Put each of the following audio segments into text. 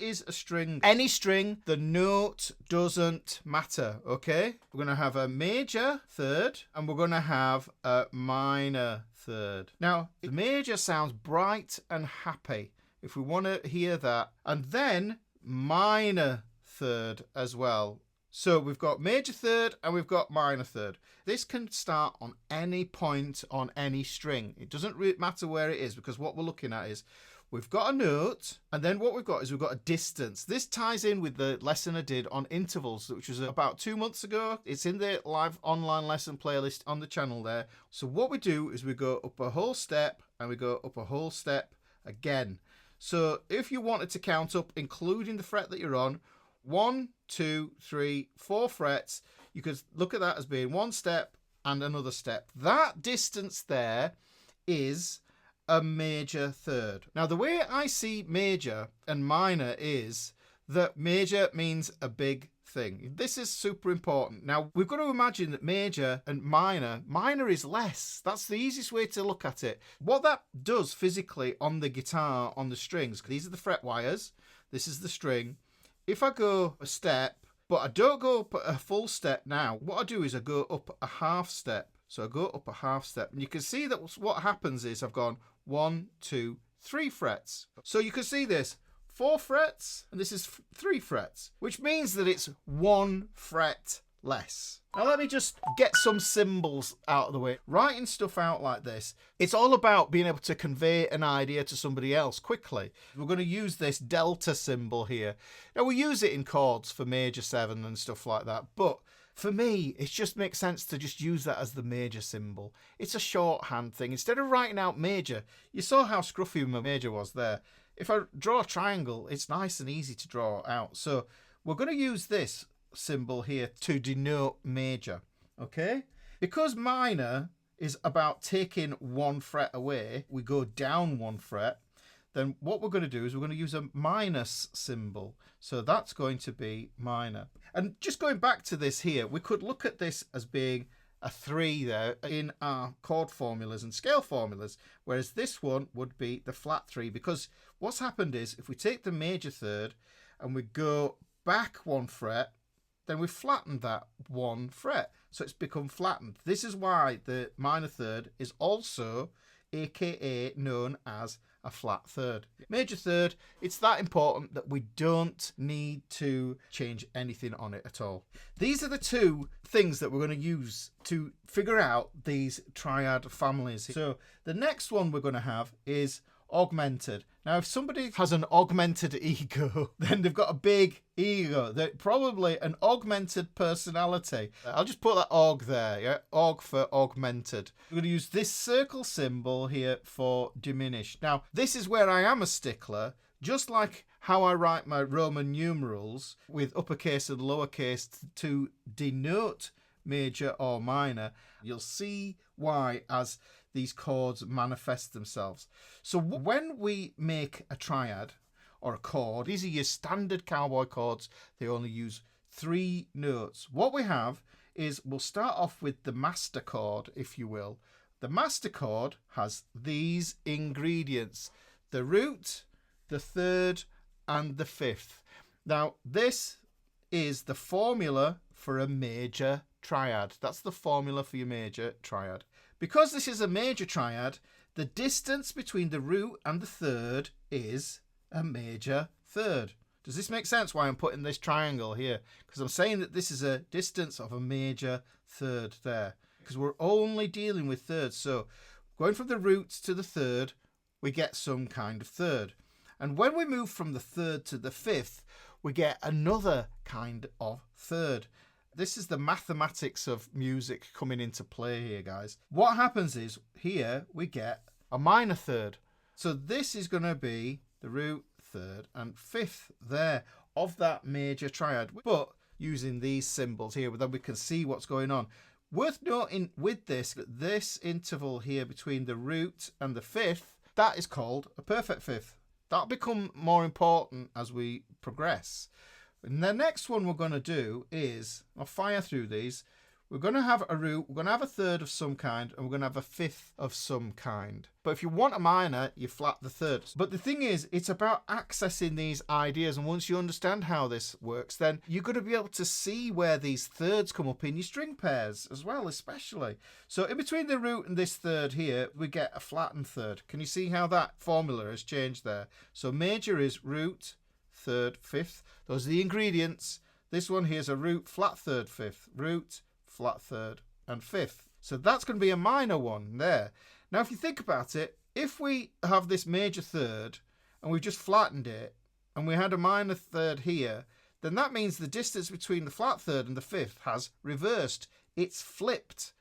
is a string. Any string, the note doesn't matter, okay? We're going to have a major third and we're going to have a minor third. Now, the major sounds bright and happy, if we want to hear that. And then minor third as well. So we've got major third and we've got minor third. This can start on any point on any string. It doesn't really matter where it is, because what we're looking at is we've got a note, and then what we've got is we've got a distance. This ties in with the lesson I did on intervals, which was about 2 months ago. It's in the live online lesson playlist on the channel there. So what we do is we go up a whole step and we go up a whole step again. So if you wanted to count up, including the fret that you're on, 1, 2, 3, 4 frets, you could look at that as being one step and another step. That distance there is a major third. Now, the way I see major and minor is that major means a big thing. This is super important. Now, we've got to imagine that major and minor is less. That's the easiest way to look at it. What that does physically on the guitar, on the strings, these are the fret wires, this is the string. If I go a step, but I don't go up a full step now, what I do is I go up a half step. So I go up a half step, and you can see that what happens is I've gone 1, 2, 3 frets. So you can see this, 4 frets, and this is 3 frets, which means that it's 1 fret less. Now let me just get some symbols out of the way. Writing stuff out like this, it's all about being able to convey an idea to somebody else quickly. We're going to use this delta symbol here. Now we use it in chords for major 7 and stuff like that, but for me, it just makes sense to just use that as the major symbol. It's a shorthand thing. Instead of writing out major, you saw how scruffy my major was there. If I draw a triangle, it's nice and easy to draw out. So we're going to use this symbol here to denote major, okay? Because minor is about taking 1 fret away, we go down 1 fret, then what we're going to do is we're going to use a minus symbol. So that's going to be minor. And just going back to this here, we could look at this as being a 3 there in our chord formulas and scale formulas, whereas this one would be the flat 3, because what's happened is if we take the major third and we go back 1 fret, then we flattened that 1 fret. So it's become flattened. This is why the minor third is also aka known as a flat third. Major third, it's that important that we don't need to change anything on it at all. These are the 2 things that we're going to use to figure out these triad families. So the next one we're going to have is augmented. Now, if somebody has an augmented ego, then they've got a big ego. They're probably an augmented personality. I'll just put that aug there, yeah? Aug for augmented. We're going to use this circle symbol here for diminished. Now, this is where I am a stickler, just like how I write my Roman numerals with uppercase and lowercase to denote major or minor. You'll see why as these chords manifest themselves. So when we make a triad or a chord, these are your standard cowboy chords. They only use 3 notes. What we have is we'll start off with the master chord, if you will. The master chord has these ingredients: the root, the third, and the 5th. Now, this is the formula for a major triad. That's the formula for your major triad. Because this is a major triad, the distance between the root and the third is a major third. Does this make sense why I'm putting this triangle here? Because I'm saying that this is a distance of a major third there. Because we're only dealing with thirds. So going from the root to the third, we get some kind of third. And when we move from the third to the 5th, we get another kind of third. This is the mathematics of music coming into play here, guys. What happens is here we get a minor third. So this is going to be the root, third, and 5th there of that major triad. But using these symbols here, then we can see what's going on. Worth noting with this, that this interval here between the root and the 5th, that is called a perfect 5th. That'll become more important as we progress. And the next one we're going to do is, I'll fire through these, we're going to have a root, we're going to have a third of some kind, and we're going to have a fifth of some kind. But if you want a minor, you flat the third. But the thing is, it's about accessing these ideas, and once you understand how this works, then you're going to be able to see where these thirds come up in your string pairs as well, especially. So in between the root and this third here, we get a flattened third. Can you see how that formula has changed there? So major is root, third, fifth. Those are the ingredients. This one here is a root, flat third, fifth, root, flat third, and fifth. So that's going to be a minor one there. Now, if you think about it, if we have this major third and we've just flattened it and we had a minor third here, then that means the distance between the flat third and the fifth has reversed. It's flipped.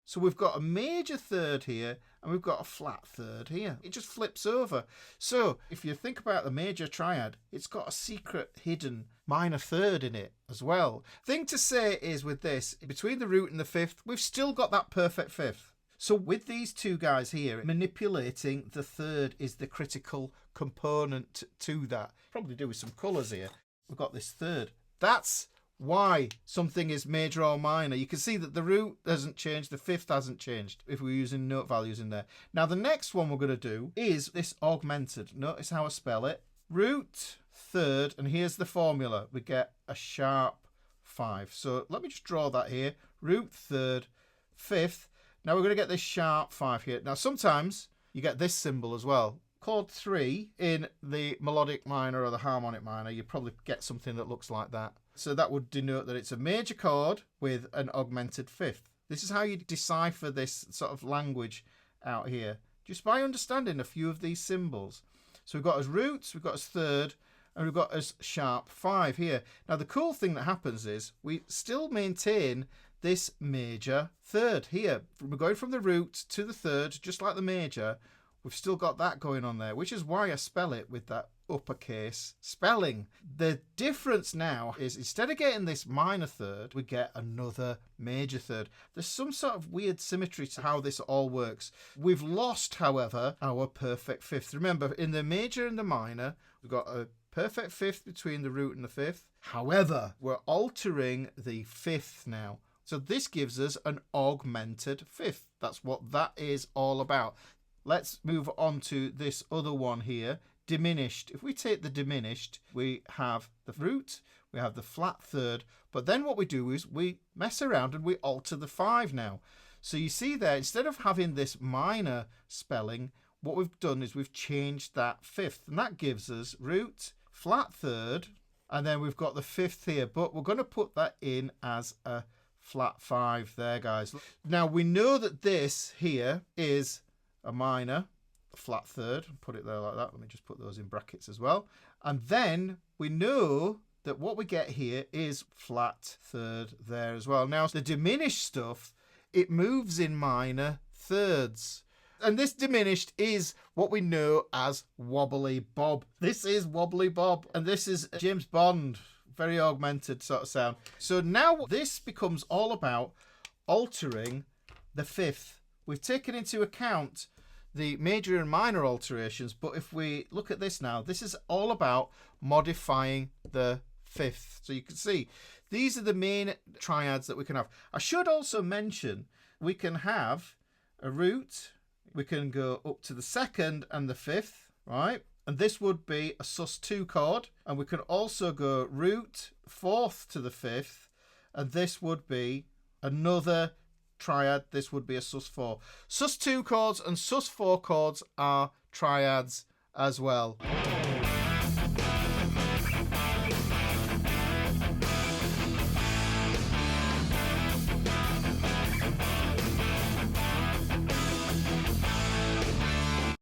So we've got a major third here and we've got a flat third here. It just flips over. So if you think about the major triad, it's got a secret hidden minor third in it as well. Thing to say is with this, between the root and the fifth, we've still got that perfect fifth. So with these two guys here, manipulating the third is the critical component to that. Probably do with some colours here. We've got this third. That's why something is major or minor. You can see that the root hasn't changed, the fifth hasn't changed if we're using note values in there. Now the next one we're going to do is this augmented. Notice how I spell it. Root, third, and here's the formula. We get a sharp 5. So let me just draw that here. Root, third, fifth. Now we're going to get this sharp 5 here. Now sometimes you get this symbol as well. Chord 3 in the melodic minor or the harmonic minor, you probably get something that looks like that. So that would denote that it's a major chord with an augmented fifth. This is how you decipher this sort of language out here, just by understanding a few of these symbols. So we've got as roots, we've got as third, and we've got as sharp 5 here. Now the cool thing that happens is we still maintain this major third here. We're going from the root to the third, just like the major. We've still got that going on there, which is why I spell it with that uppercase spelling. The difference now is instead of getting this minor third, we get another major third. There's some sort of weird symmetry to how this all works. We've lost, however, our perfect fifth. Remember, in the major and the minor, we've got a perfect fifth between the root and the fifth. However, we're altering the fifth now. So this gives us an augmented fifth. That's what that is all about. Let's move on to this other one here, diminished. If we take the diminished, we have the root, we have the flat third, but then what we do is we mess around and we alter the 5 now. So you see there, instead of having this minor spelling, what we've done is we've changed that fifth, and that gives us root, flat third, and then we've got the fifth here, but we're going to put that in as a flat 5 there, guys. Now we know that this here is a minor, a flat third, put it there like that. Let me just put those in brackets as well. And then we know that what we get here is flat third there as well. Now the diminished stuff, it moves in minor thirds. And this diminished is what we know as wobbly bob. This is wobbly bob, and this is James Bond, very augmented sort of sound. So now this becomes all about altering the fifth. We've taken into account the major and minor alterations, but if we look at this now, this is all about modifying the fifth. So you can see these are the main triads that we can have. I should also mention we can have a root, we can go up to the second and the fifth, right? And this would be a sus2 chord, and we can also go root, fourth to the fifth, and this would be another triad. This would be a sus4. Sus2 chords and sus4 chords are triads as well.